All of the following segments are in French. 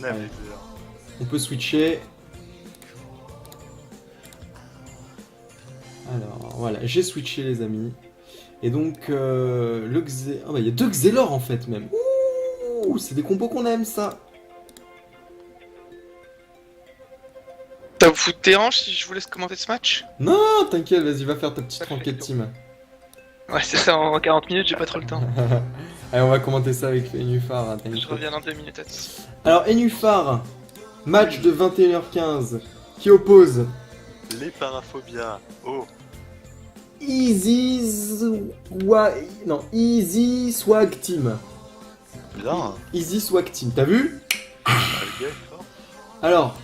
Même Ouais. les heures. On peut switcher. Alors, voilà, j'ai switché les amis. Et donc, le Xé... Ah bah, il y a 2 Xelor en fait, même. Ouh, c'est des combos qu'on aime, ça. Ça vous dérange si je vous laisse commenter ce match? Non, t'inquiète, vas-y, va faire ta petite Pas de enquête question. team. Ouais, c'est ça, en 40 minutes, j'ai pas trop le temps. Allez, on va commenter ça avec Enufar, hein, Je t'inquiète. reviens dans 2 minutes. Alors, Enufar, match de 21h15, qui oppose Les paraphobias. Oh, Easy Swag Team. bien. Easy Swag Team, t'as vu? Ah, le gars est fort. Alors,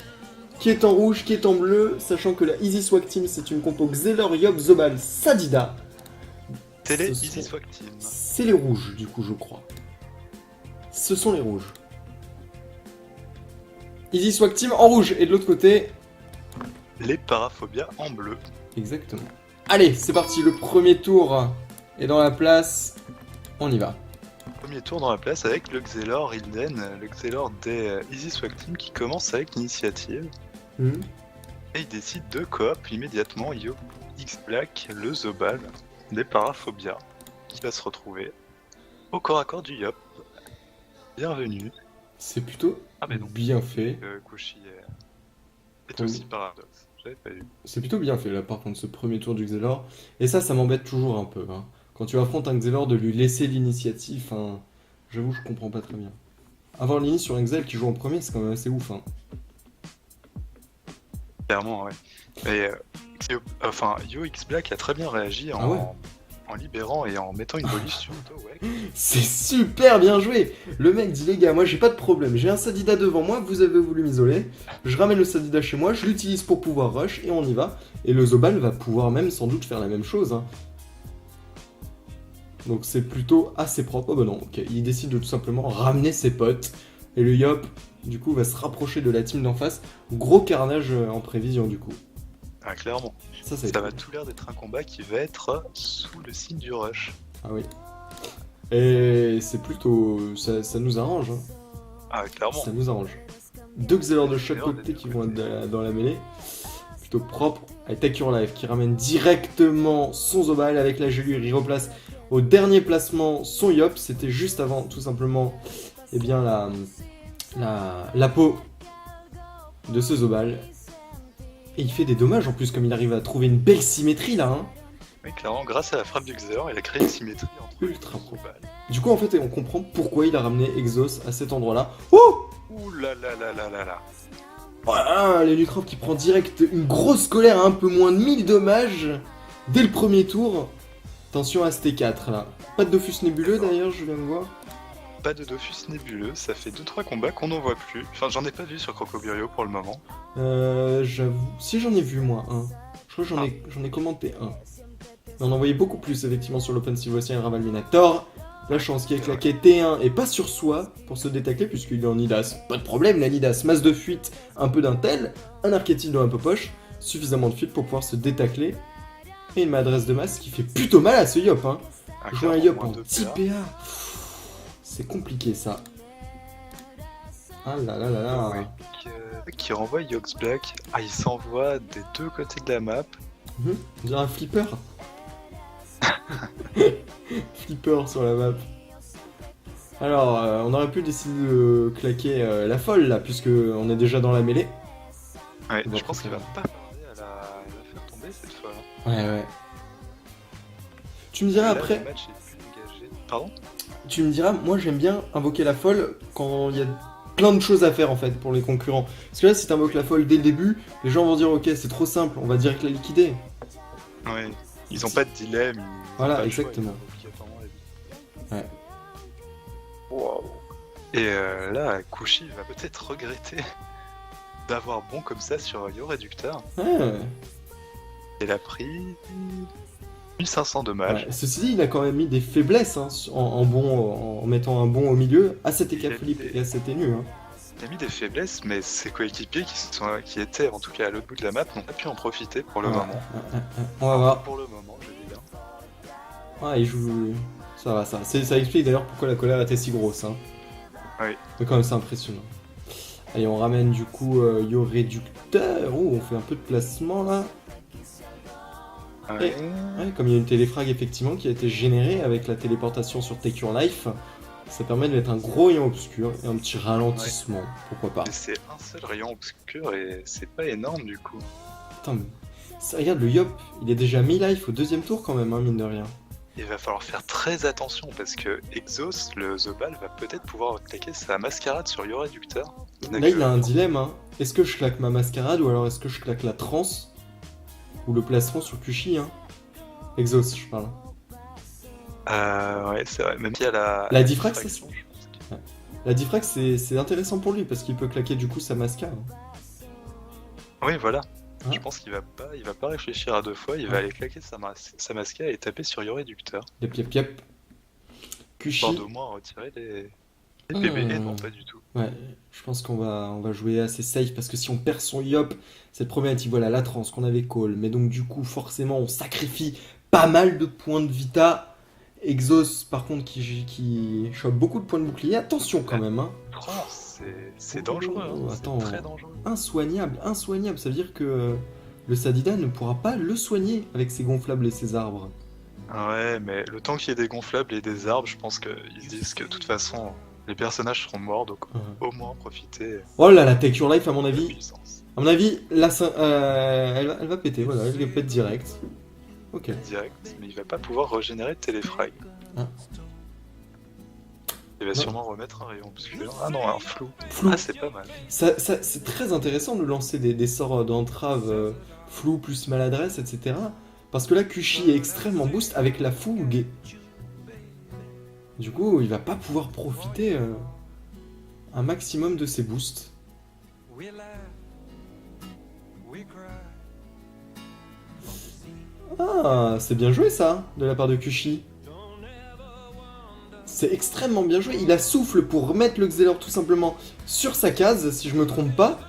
qui est en rouge, qui est en bleu, sachant que la Easy Swag Team, c'est une compo Xelor, Yop, Zobal, Sadida. Télé Ce Easy sont- Swag Team. C'est les rouges, du coup, je crois. Ce sont les rouges. Easy Swag Team en rouge, et de l'autre côté... Les paraphobias en bleu. Exactement. Allez, c'est parti, le premier tour est dans la place. On y va. Premier tour dans la place avec le Xelor Ilden, le Xelor des Easy Swag Team qui commence avec l'initiative. Hmm. Et il décide de coop immédiatement Yo X Black, le Zobal, des paraphobias, qui va se retrouver au corps à corps du Yop. Bienvenue. C'est plutôt Ah mais non, bien fait. Kushi est Oui. aussi paradoxe. J'avais pas vu. C'est plutôt bien fait là par contre ce premier tour du Xelor. Et ça m'embête toujours un peu. Hein. Quand tu affrontes un Xelor, de lui laisser l'initiative, hein, j'avoue je comprends pas très bien. Avoir l'ini sur un Xel qui joue en premier, c'est quand même assez ouf. Hein. Clairement, ouais. Mais Yo X Black a très bien réagi Ah ouais. en libérant et en mettant une police sur Towek. C'est super bien joué. Le mec dit les gars, moi j'ai pas de problème, j'ai un Sadida devant moi, vous avez voulu m'isoler, je ramène le Sadida chez moi, je l'utilise pour pouvoir rush et on y va. Et le Zobal va pouvoir même sans doute faire la même chose. Hein. Donc c'est plutôt assez propre. Oh bah non, ok, il décide de tout simplement ramener ses potes. Et le Yop, du coup, va se rapprocher de la team d'en face. Gros carnage en prévision du coup. Ah, clairement. Ça Ça va tout l'air d'être un combat qui va être sous le signe du rush. Ah oui. Et c'est plutôt... Ça nous arrange. Hein. Ah, clairement. Ça nous arrange. 2 Xelor de chaque Xelor des côté deux qui vont être côtés. dans la mêlée. Plutôt propre. Avec Take Life qui ramène directement son Zobal avec la gelure. Il replace au dernier placement son Yop. C'était juste avant tout simplement eh bien, la peau de ce Zobal. Et il fait des dommages en plus comme il arrive à trouver une belle symétrie là. Hein. Mais clairement, grâce à la frappe du Xelor, il a créé une symétrie entre Ultra les pro. balles. Du coup en fait on comprend pourquoi il a ramené Exos à cet endroit là. Oh Ouh là là là là là là. voilà, Lenutrov qui prend direct une grosse colère à un peu moins de 1000 dommages dès le premier tour. Attention à ce T4 là. Pas de Dofus nébuleux d'ailleurs, je viens de voir. Pas de Dofus nébuleux, ça fait 2-3 combats qu'on n'en voit plus. Enfin, j'en ai pas vu sur Crocoburio pour le moment. J'avoue. Si j'en ai vu moi un. Je crois que j'en ai commenté un. Mais on en voyait beaucoup plus effectivement sur l'offensive aussi un Raval Minator. La chance qui a claqué T1 et pas sur soi pour se détacler puisqu'il est en Nidas. Pas de problème, la Nidas, masse de fuite, un peu d'intel, un archétype dans un peu poche, suffisamment de fuite pour pouvoir se détacler. Et une maladresse de masse qui fait plutôt mal à ce Yop. Hein. Jouer un clairement, Yop moins en de petit PA. PA, c'est compliqué ça. Ah là là là là. Ouais. Qui renvoie Yox Black. Ah, il s'envoie des deux côtés de la map. On dirait un flipper. Flipper sur la map. Alors, on aurait pu décider de claquer la folle là, puisque on est déjà dans la mêlée. Ouais, On va je pense qu'il va préférer. pas tarder à la faire tomber cette fois. Ouais, ouais. Tu me diras Là, après, le match est plus engagé. Pardon? tu me diras, moi j'aime bien invoquer la folle quand il y a plein de choses à faire en fait pour les concurrents. Parce que là, si t'invoques la folle dès le début, les gens vont dire ok, c'est trop simple, on va direct la liquider. Ouais. Ils ont pas de dilemme. Ils ont Voilà, pas le choix, exactement. ils invoquent obligatoirement la vie. Ouais. Wow. Et là, Kushi va peut-être regretter d'avoir bon comme ça sur Yo Réducteur. Ouais. Il a pris 1500 dommages. Ouais. Ceci dit, il a quand même mis des faiblesses hein, en mettant un bon au milieu à cet Il a Flip mis des- et à cet Énu. Hein. Il a mis des faiblesses, mais ses coéquipiers qui étaient en tout cas à l'autre bout de la map n'ont pas pu en profiter pour le Ouais, moment. On va voir. Pour le moment, je dis bien. Ouais, il joue. Ça va. Ça explique d'ailleurs pourquoi la colère était si grosse. Hein. Oui. Mais quand même, c'est impressionnant. Allez, on ramène du coup Yo Réducteur. Oh, on fait un peu de placement là. Ouais. Ouais, comme il y a une téléfrag effectivement qui a été générée avec la téléportation sur Take Your Life, ça permet de mettre un gros rayon obscur et un petit ralentissement, pourquoi pas. Mais c'est un seul rayon obscur et c'est pas énorme du coup. Putain, mais regarde le Yop, il est déjà mi-life au deuxième tour quand même, hein, mine de rien. Il va falloir faire très attention parce que Exos, le Zobal, va peut-être pouvoir claquer sa mascarade sur Yo Réducteur. Là, il a un dilemme, hein. Est-ce que je claque ma mascarade ou alors est-ce que je claque la transe ou le placement sur Kushi, hein. Exos, je parle. Ouais, c'est vrai. Même s'il y a La diffract, diffraction, je pense que- La diffract, c'est intéressant pour lui parce qu'il peut claquer du coup sa masca. Hein. Oui, voilà. Hein Je pense qu'il va pas réfléchir à deux fois, il va aller claquer sa masca et taper sur Yo Réducteur. Yep. Kushi. Histoire d'au moins retirer les PB. Non, pas du tout. Ouais, je pense qu'on va jouer assez safe parce que si on perd son Yop, cette problématique, voilà, la trans qu'on avait call. Mais donc du coup, forcément, on sacrifie pas mal de points de vita. Exos, par contre, qui chope beaucoup de points de bouclier. Attention quand même, hein. Trans, c'est dangereux, hein. Attends. C'est très dangereux. Insoignable. Ça veut dire que le Sadida ne pourra pas le soigner avec ses gonflables et ses arbres. Ouais, mais le temps qu'il y ait des gonflables et des arbres, je pense qu'ils se disent que de toute façon, les personnages seront morts, donc au moins profiter Oh là, la Take Your Life, à mon de la avis. puissance. À mon avis, là, elle va péter, voilà, elle pète direct. Ok. Direct, mais il va pas pouvoir régénérer de téléfrag. Ah. Il va sûrement remettre un rayon obscur. Ah non, un flou. Flou. Ah, c'est pas mal. C'est très intéressant de lancer des sorts d'entrave flou plus maladresse, etc. Parce que là, Kushi est extrêmement boost avec la fougue. Du coup, il va pas pouvoir profiter un maximum de ses boosts. Ah, c'est bien joué ça, de la part de Kushi. C'est extrêmement bien joué. Il a souffle pour remettre le Xelor tout simplement sur sa case, si je me trompe pas.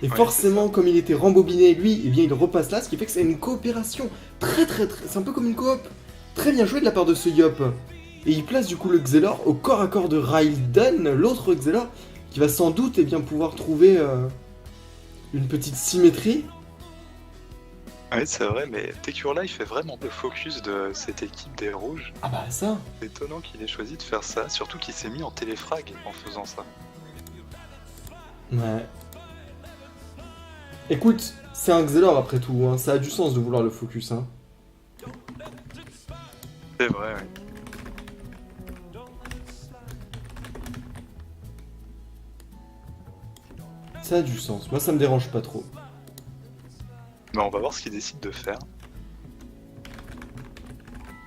Et Ouais, forcément, comme il était rembobiné lui, eh bien il repasse là, ce qui fait que c'est une coopération très. C'est un peu comme une coop. Très bien joué de la part de ce Yop. Et il place du coup le Xelor au corps à corps de Raiden, l'autre Xelor, qui va sans doute eh bien, pouvoir trouver une petite symétrie. Oui, c'est vrai, mais Take Your Life fait vraiment le focus de cette équipe des rouges. Ah bah ça. C'est étonnant qu'il ait choisi de faire ça, surtout qu'il s'est mis en téléfrag en faisant ça. Ouais. Écoute, c'est un Xelor après tout, hein. Ça a du sens de vouloir le focus. Hein. C'est vrai, oui. Ça a du sens, moi ça me dérange pas trop. Mais on va voir ce qu'il décide de faire.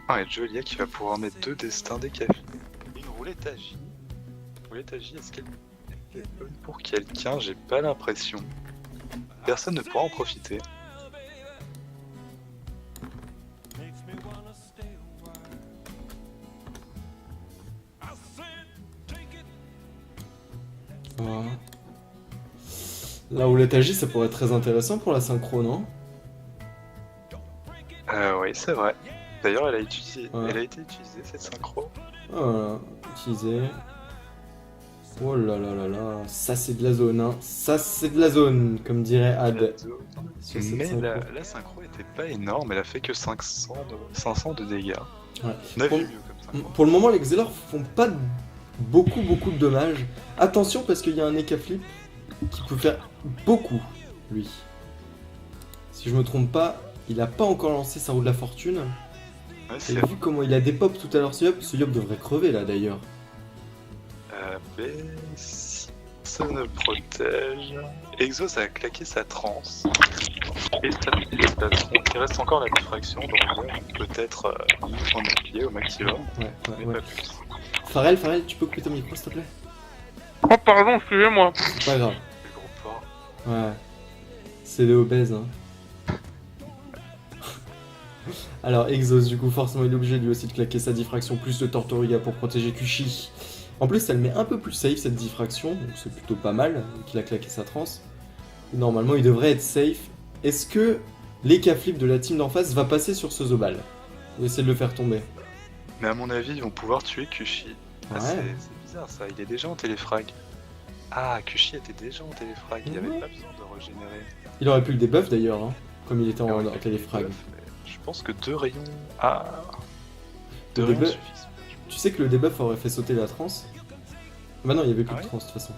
Ah, et Jolia qui va pouvoir mettre deux destins décafés. Une roulette à J. Roulette à J, est-ce qu'elle est bonne pour quelqu'un? J'ai pas l'impression. Personne ne pourra en profiter. Voilà. La roulette à J, ça pourrait être très intéressant pour la synchro, non? Oui, c'est vrai. D'ailleurs, elle a été utilisée cette synchro. Voilà, utilisé. Oh là là là là, ça c'est de la zone, hein. Ça c'est de la zone, comme dirait Ad. Sur cette Mais synchro. la synchro était pas énorme, elle a fait que 500 de dégâts. Ouais. On a Pour- vu mieux comme ça. Pour le moment, les Xelor font pas beaucoup de dommages. Attention parce qu'il y a un Eka Flip qui peut faire beaucoup, lui. Si je me trompe pas, il a pas encore lancé sa roue de la fortune. Ouais, Et c'est vu comment il a des pop tout à l'heure, ce Yop devrait crever là d'ailleurs. mais si ça ne protège. Exos a claqué sa transe. Et ça il reste encore la diffraction, donc peut-être un point de bouclier au maximum, Ouais, mais ouais. pas plus. Pharrell, tu peux couper ton micro s'il te plaît? Oh, pardon, excusez-moi. C'est pas grave. Le gros port. Ouais. C'est les obèses, hein. Alors, Exos, du coup, forcément, il est obligé lui aussi de claquer sa diffraction plus de Tortoriga pour protéger Kushi. En plus, elle met un peu plus safe cette diffraction, donc c'est plutôt pas mal qu'il a claqué sa transe. Et normalement, il devrait être safe. Est-ce que l'Eka Flip de la team d'en face va passer sur ce Zobal? On va essayer de le faire tomber. Mais à mon avis, ils vont pouvoir tuer Kushi. Ah, Ouais. c'est bizarre ça, il est déjà en téléfrag. Ah, Kushi était déjà en téléfrag, il n'y avait Ouais. pas besoin de régénérer. Il aurait pu le debuff d'ailleurs, hein, comme il était Il en, aurait en pu téléfrag. le buff, mais je pense que 2 rayons. Ah, Le 2 rayons debuff- suffisent. Tu sais que le debuff aurait fait sauter la transe? Bah non, il y avait plus Ah de ouais transe de toute façon.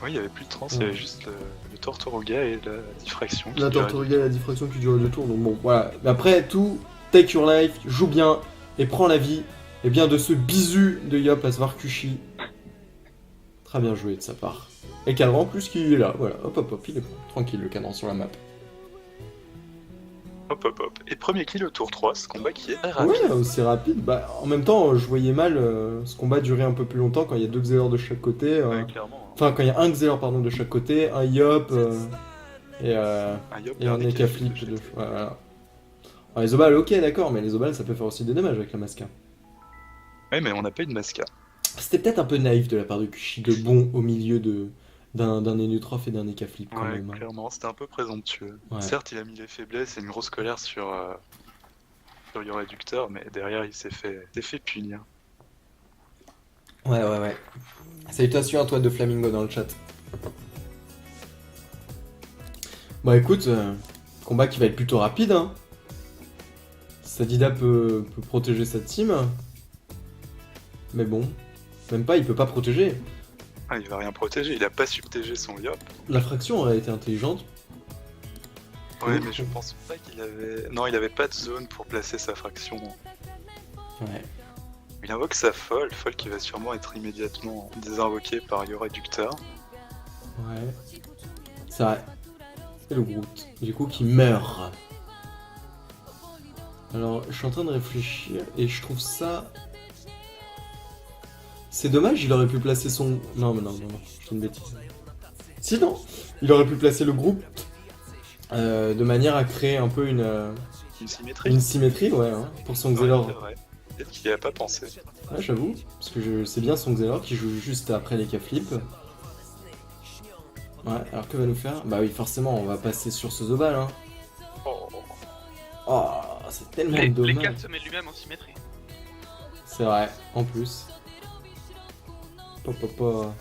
Oui, il n'y avait plus de trans, il y Ouais. avait juste le Torturuga et la diffraction. qui La duraient Tortuga et la diffraction qui durait 2 tours, donc bon, voilà. Mais après, tout, take your life, joue bien, et prends la vie. Et bien de ce bisu de Yop à se voir Kushi. Très bien joué de sa part. Et Cadran en plus qui est là, voilà, hop hop hop, il est tranquille le cadran sur la map. Hop hop hop. Et premier kill au tour 3, ce combat qui est rapide. Ouais, aussi rapide. Bah, en même temps, je voyais mal ce combat durer un peu plus longtemps quand il y a 2 Xelor de chaque côté. Ouais, clairement. Hein. Enfin, quand il y a un Xelor pardon, de chaque côté, un Yop et Un Yop un Eka Eka Flip. Ouais, voilà. Alors, les Obals, ok, d'accord, mais les Obals ça peut faire aussi des dommages avec la Masca. Ouais, mais on n'a pas eu de Masca. C'était peut-être un peu naïf de la part de Kushi de bon au milieu d'un Enutroph et d'un Eka Flip quand Ouais, même. Hein. clairement, c'était un peu présomptueux. Ouais. Certes, il a mis les faiblesses et une grosse colère sur le réducteur, mais derrière, il s'est fait punir. Ouais. Salutations à toi de Flamingo dans le chat. Bon écoute, combat qui va être plutôt rapide. Hein. Sadida peut protéger sa team. Mais bon, même pas, il peut pas protéger. Ah, il va rien protéger, il a pas subtégé son Yop. La fraction aurait été intelligente. Ouais, Oui. mais je pense pas qu'il avait. Non, il avait pas de zone pour placer sa fraction. Ouais. Il invoque sa folle qui va sûrement être immédiatement désinvoquée par Yo réducteur. Ouais. C'est vrai. Et le Groot, du coup, qui meurt. Alors, je suis en train de réfléchir et je trouve ça. C'est dommage, il aurait pu placer son. Non, je fais une bêtise. Si, non, il aurait pu placer le groupe de manière à créer un peu Une symétrie. une symétrie, ouais, hein, pour son Ouais, Xelor. c'est vrai. Peut-être qu'il y a pas pensé. Ouais, j'avoue, parce que c'est bien son Xelor qui joue juste après les K-flip. Ouais, alors que va nous faire? Bah oui, forcément, on va passer sur ce Zobal, hein. Oh. Oh, c'est tellement Les dommage. 4 se met lui-même en symétrie. C'est vrai, en plus. Pop.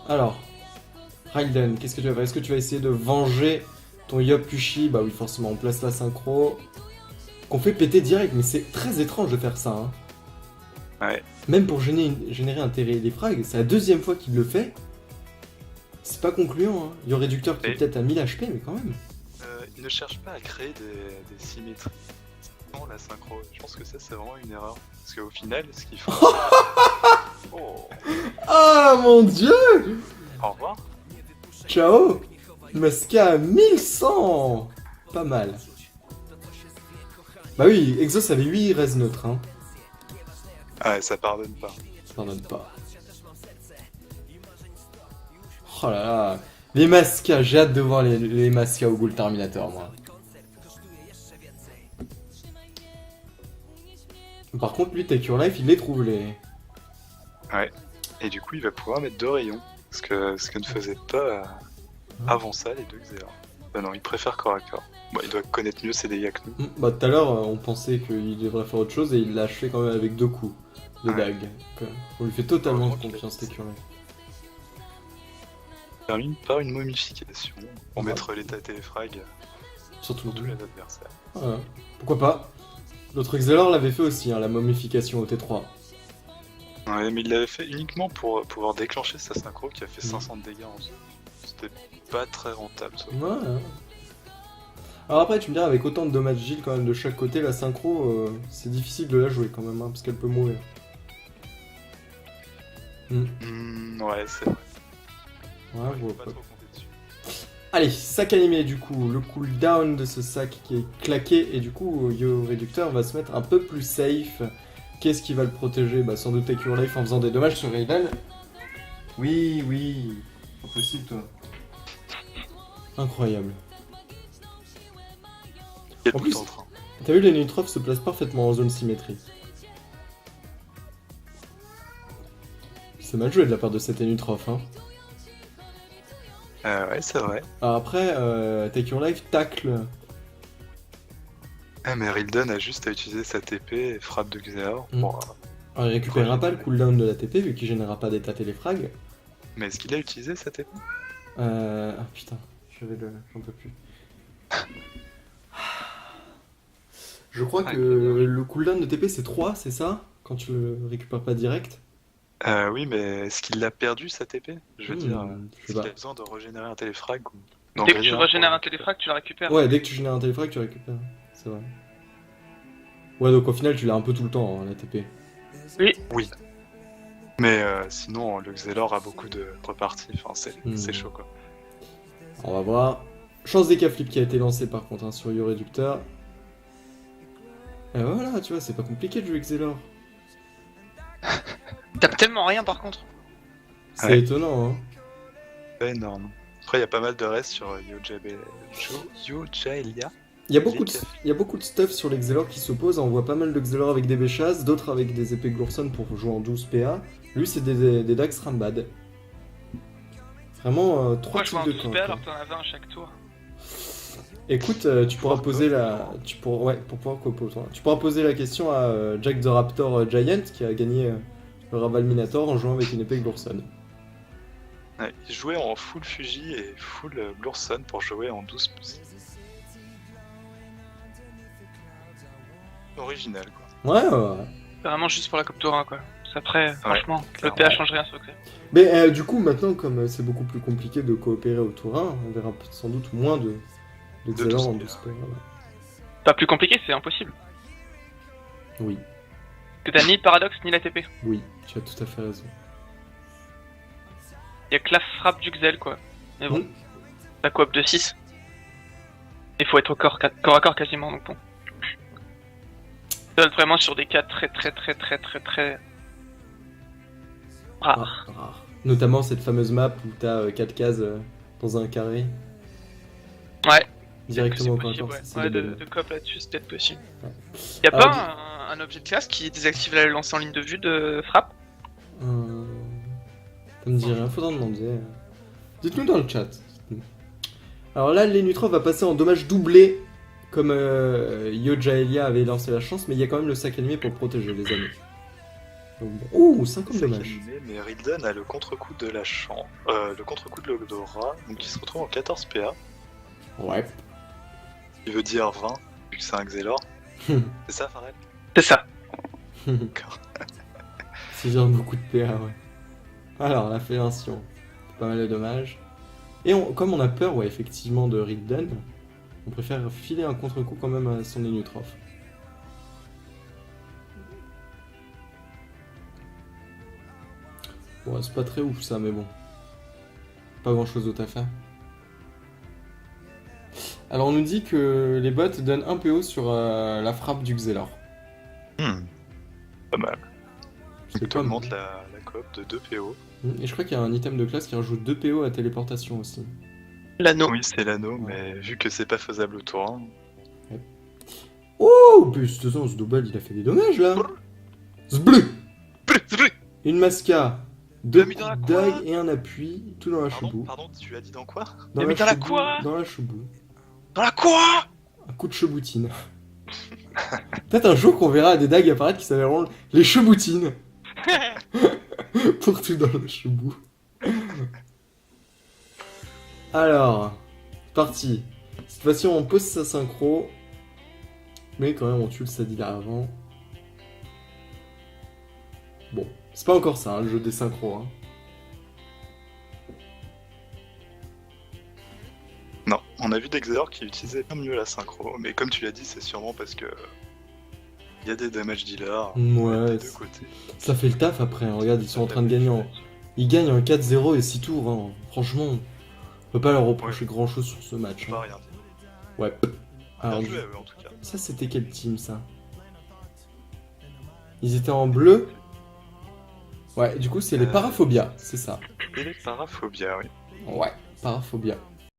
Alors, Raiden, qu'est-ce que tu vas faire? Est-ce que tu vas essayer de venger ton Yop Kushi? Bah oui, forcément, on place la synchro. Qu'on fait péter direct, mais c'est très étrange de faire ça. Hein. Ouais. Même pour générer un téléfrag, c'est la deuxième fois qu'il le fait. C'est pas concluant. Hein. Yo réducteur qui est Et- peut-être à 1000 HP, mais quand même. Il ne cherche pas à créer des symétries. Non, la synchro. Je pense que ça, c'est vraiment une erreur. Parce qu'au final, ce qu'il faut. Oh. Ah mon dieu! Au revoir. Ciao! Masca 1100! Pas mal. Bah oui, Exos avait 8 res neutres, hein. Ah, ça pardonne pas. Ça pardonne pas. Oh là là. Les Masca, j'ai hâte de voir les Masca au Ghoul Terminator, moi. Par contre, lui, Take Your Life, il les trouve, les... Ouais. Et du coup, il va pouvoir mettre 2 rayons. Ce que ne faisait pas avant ça les 2 Xeor. Bah non, il préfère corps à corps. Bon, il doit connaître mieux ses dégâts que nous. Bah tout à l'heure, on pensait qu'il devrait faire autre chose et il l'a achevé quand même avec 2 coups de Ouais. dague. Donc, on lui fait totalement Heureusement qu'il confiance, a- Take Your Life. Termine par une momification pour Ouais. mettre l'état téléfrag Surtout sur tous les adversaires. Voilà. Pourquoi pas? L'autre Xelor l'avait fait aussi, hein, la momification au T3. Ouais, mais il l'avait fait uniquement pour pouvoir déclencher sa synchro qui a fait Mm. 500 de dégâts en dessous. C'était pas très rentable ça. Ouais. Alors après, tu me diras, avec autant de dommages Gilles quand même de chaque côté, la synchro, c'est difficile de la jouer quand même, hein, parce qu'elle peut mourir. Ouais, c'est vrai. Ouais, je Faut vois pas pas. trop compter dessus. Allez, sac animé du coup, le cooldown de ce sac qui est claqué, et du coup, Yo Réducteur va se mettre un peu plus safe. Qu'est-ce qui va le protéger? Bah sans doute Take Your Life en faisant des dommages sur Raiden. Oui, pas possible toi. Incroyable. Il y a En tout plus- en train. T'as vu, les Neutrophes se placent parfaitement en zone symétrie. C'est mal joué de la part de cet Enutroph, hein. Ouais, c'est vrai. Alors après, Take Your Life tacle. Ah, mais Rilden a juste à utiliser sa TP et frappe de Xeor. Mm. Bon, Alors, il récupérera pas le cooldown de la TP vu qu'il générera pas d'état téléfrag. Mais est-ce qu'il a utilisé cette épée? Ah putain, j'en peux plus. Je crois que le cooldown de TP c'est 3, c'est ça? Quand tu le récupères pas direct? Oui, mais est-ce qu'il l'a perdu cette épée? Je veux dire, Je est-ce sais qu'il pas. a besoin de régénérer un téléfrag ou... Dès que tu régénères un téléfrag, tu la récupères. Ouais, dès que tu génères un téléfrag, tu récupères. C'est vrai. Ouais, donc au final, tu l'as un peu tout le temps, hein, la TP. Oui. Mais sinon, le Xelor a beaucoup de reparties, enfin, c'est chaud quoi. On va voir. Chance des flip qui a été lancé par contre hein, sur Yo Réducteur. Et voilà, tu vois, c'est pas compliqué de jouer Xelor. Tape tellement rien par contre. C'est Ouais. étonnant, hein. Pas énorme. Après, il y a pas mal de restes sur Yojaelia. Il y a beaucoup de stuff sur les Xelor qui s'opposent. On voit pas mal de Xelor avec des Béchas, d'autres avec des épées Glourson pour jouer en 12 PA. Lui, c'est des Dax Rambad. Vraiment, trois Pourquoi je vois types un de 12 camps. PA alors que t'en avais un chaque tour? Écoute, tu pourras poser la... Ouais, pour pouvoir copo, toi. Tu pourras poser la question à Jack the Raptor Giant qui a gagné le Raval Minator en jouant avec une épée Glourson. Ouais, il jouait en full Fuji et full Glourson pour jouer en 12 pouces. Original quoi. Ouais. C'est vraiment juste pour la Coupe Tourin quoi. Après, franchement, le clairement. PA change rien ce secret. Mais du coup, maintenant, comme c'est beaucoup plus compliqué de coopérer au Tourin, on verra sans doute moins de Xelor en 12 PA. Ouais. Pas plus compliqué, c'est impossible. Oui, Que t'as ni le paradoxe ni la TP. oui, tu as tout à fait raison. Y'a que la frappe du Xel quoi. Mais bon, Mm. la coop de 6. Il faut être au corps à corps quasiment donc bon. Ça va être vraiment sur des cas très rares. Rare. Notamment cette fameuse map où t'as 4 cases dans un carré. Ouais. Directement au C'est corps à possible, corps, ouais. c'est Ouais, des bonnes de coop là-dessus, c'est peut-être possible. Ouais. Y'a Alors, pas un objet de classe qui désactive la lance en ligne de vue de frappe? Ça me dit rien, faudra demander. Dites-nous dans le chat. Dites-nous. Alors là, Lenutrov va passer en dommage doublé, comme Yojaelia avait lancé la chance, mais il y a quand même le sac animé pour le protéger, les amis. Donc, bon. Ouh, 50 C'est dommages. animé, mais Rildan a le contre-coup de la le contre-coup de l'Odora, donc il se retrouve en 14 PA. Ouais. Il veut dire 20, vu que c'est un Xelor. C'est ça, Farel? C'est ça. D'accord. C'est bien beaucoup de PA, ouais. Alors, la fellation. Pas mal de dommages. Et comme on a peur, ouais, effectivement, de Rildan, on préfère filer un contre-coup quand même à son Lenutrov. Bon, c'est pas très ouf ça, mais bon. Pas grand chose d'autre à faire. Alors, on nous dit que les bots donnent un PO sur la frappe du Xelor. Pas mal. C'est Tu pas mal. augmentes la coop de 2 PO. Et je crois qu'il y a un item de classe qui rajoute 2 PO à téléportation aussi. L'anneau. Oui, c'est l'anneau, mais vu que c'est pas faisable au tour 1, Oh, mais de toute façon, ce double, il a fait des dommages là. Zbleu. Une masca, deux l'a mis dans la coups de dague quoi et un appui, tout dans la chebou. Pardon, tu l'as dit dans quoi? l'a mis dans la quoi Dans la chebou. Dans la quoi? Un coup de cheboutine. Peut-être un jour qu'on verra des dagues apparaître qui s'appelleront les cheboutines. Pour tout dans le chebou. Alors, parti. Cette fois-ci, on pose sa synchro. Mais quand même, on tue le Sadila avant. Bon, c'est pas encore ça, hein, le jeu des synchros. Hein. Non, on a vu des Xelor qui utilisaient bien mieux la synchro, mais comme tu l'as dit, c'est sûrement parce que il y a des damage dealers Ouais, des deux côtés. ça fait le taf après. Hein. Regarde, ils sont en train de gagner. Ils gagnent en 4-0 et 6 tours. Hein. Franchement, on peut pas leur reprocher grand-chose sur ce match. Je peux Hein. pas rien dire. Ouais. Alors, Bien joué à eux, en tout cas. ça, c'était quel team, ça? Ils étaient en bleu. Ouais, du coup, c'est les Paraphobia, c'est ça. Et les paraphobia, oui. Ouais, Paraphobia.